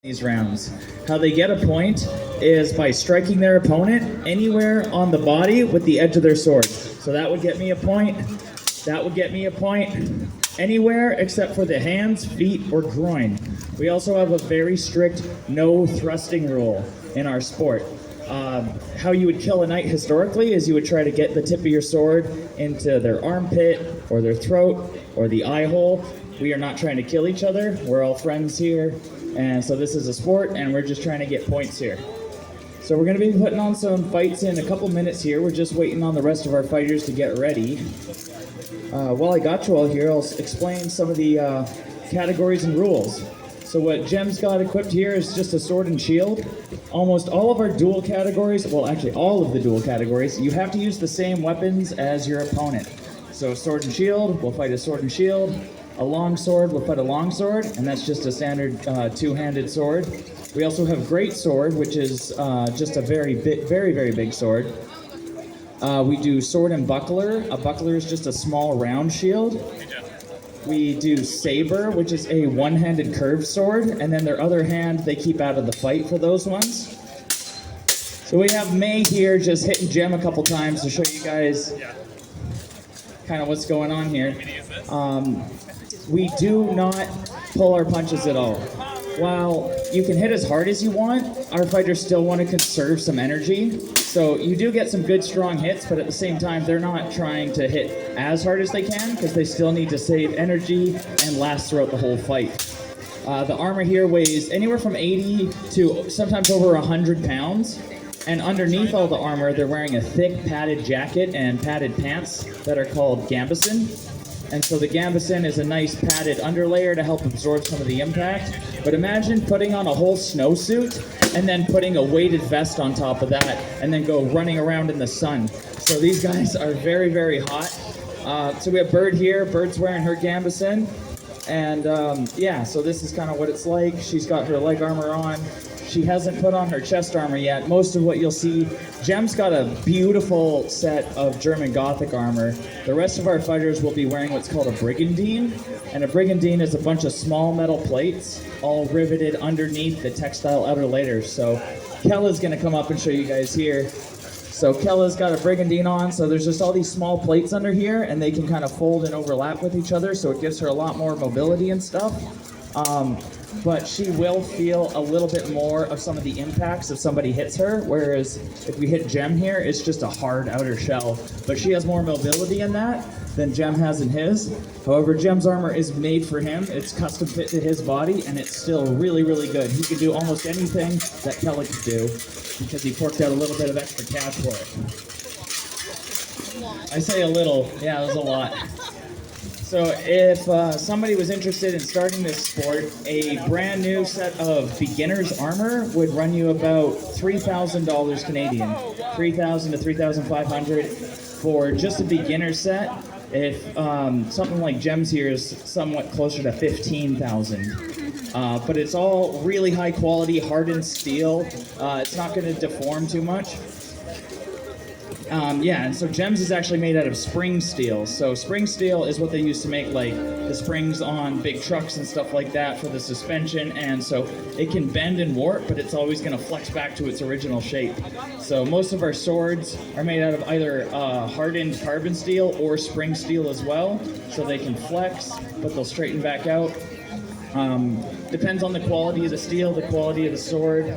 these rounds. How they get a point is by striking their opponent anywhere on the body with the edge of their sword. So that would get me a point. That would get me a point. Anywhere except for the hands, feet, or groin. We also have a very strict no thrusting rule in our sport. How you would kill a knight historically is you would try to get the tip of your sword into their armpit or their throat or the eye hole. We are not trying to kill each other. We're all friends here. And so this is a sport, and we're just trying to get points here. So we're going to be putting on some fights in a couple minutes here. We're just waiting on the rest of our fighters to get ready. While I got you all here, I'll explain some of the categories and rules. So what Jem's got equipped here is just a sword and shield. Almost all of our dual categories, well actually all of the dual categories, you have to use the same weapons as your opponent. So sword and shield, we'll fight a sword and shield. A long sword, we'll fight a long sword, and that's just a standard two-handed sword. We also have great sword, which is just a very big sword. We do sword and buckler. A buckler is just a small round shield. We do saber, which is a one-handed curved sword, and then their other hand they keep out of the fight for those ones. So we have May here just hitting Jem a couple times to show you guys kind of what's going on here. We do not pull our punches at all. While you can hit as hard as you want, our fighters still want to conserve some energy. So you do get some good strong hits, but at the same time, they're not trying to hit as hard as they can because they still need to save energy and last throughout the whole fight. The armor here weighs anywhere from 80 to sometimes over 100 pounds. And underneath all the armor, they're wearing a thick padded jacket and padded pants that are called gambeson. And so the gambeson is a nice padded underlayer to help absorb some of the impact. But imagine putting on a whole snowsuit and then putting a weighted vest on top of that and then go running around in the sun. So these guys are very hot. So we have Bird here. Bird's wearing her gambeson. And yeah, so this is kind of what it's like. She's got her leg armor on. She hasn't put on her chest armor yet. Most of what you'll see, Jem's got a beautiful set of German Gothic armor. The rest of our fighters will be wearing what's called a brigandine. And a brigandine is a bunch of small metal plates all riveted underneath the textile outer layers. So Kella's gonna come up and show you guys here. So Kella's got a brigandine on, so there's just all these small plates under here, and they can kind of fold and overlap with each other, so it gives her a lot more mobility and stuff. But she will feel a little bit more of some of the impacts if somebody hits her, whereas if we hit Jem here, it's just a hard outer shell. But she has more mobility in that than Jem has in his. However, Jem's armor is made for him. It's custom fit to his body, and it's still really good. He can do almost anything that Kella could do because he forked out a little bit of extra cash for it. I say a little, yeah, it was a lot. So if somebody was interested in starting this sport, a brand new set of beginner's armor would run you about $3,000 Canadian, $3,000 to $3,500 for just a beginner set. If something like Jem's here is somewhat closer to $15,000. But it's all really high quality, hardened steel. It's not going to deform too much. Yeah, and so Jem's is actually made out of spring steel. So spring steel is what they use to make like the springs on big trucks and stuff like that for the suspension, and so it can bend and warp, but it's always going to flex back to its original shape. So most of our swords are made out of either hardened carbon steel or spring steel as well, so they can flex, but they'll straighten back out. Depends on the quality of the steel, the quality of the sword.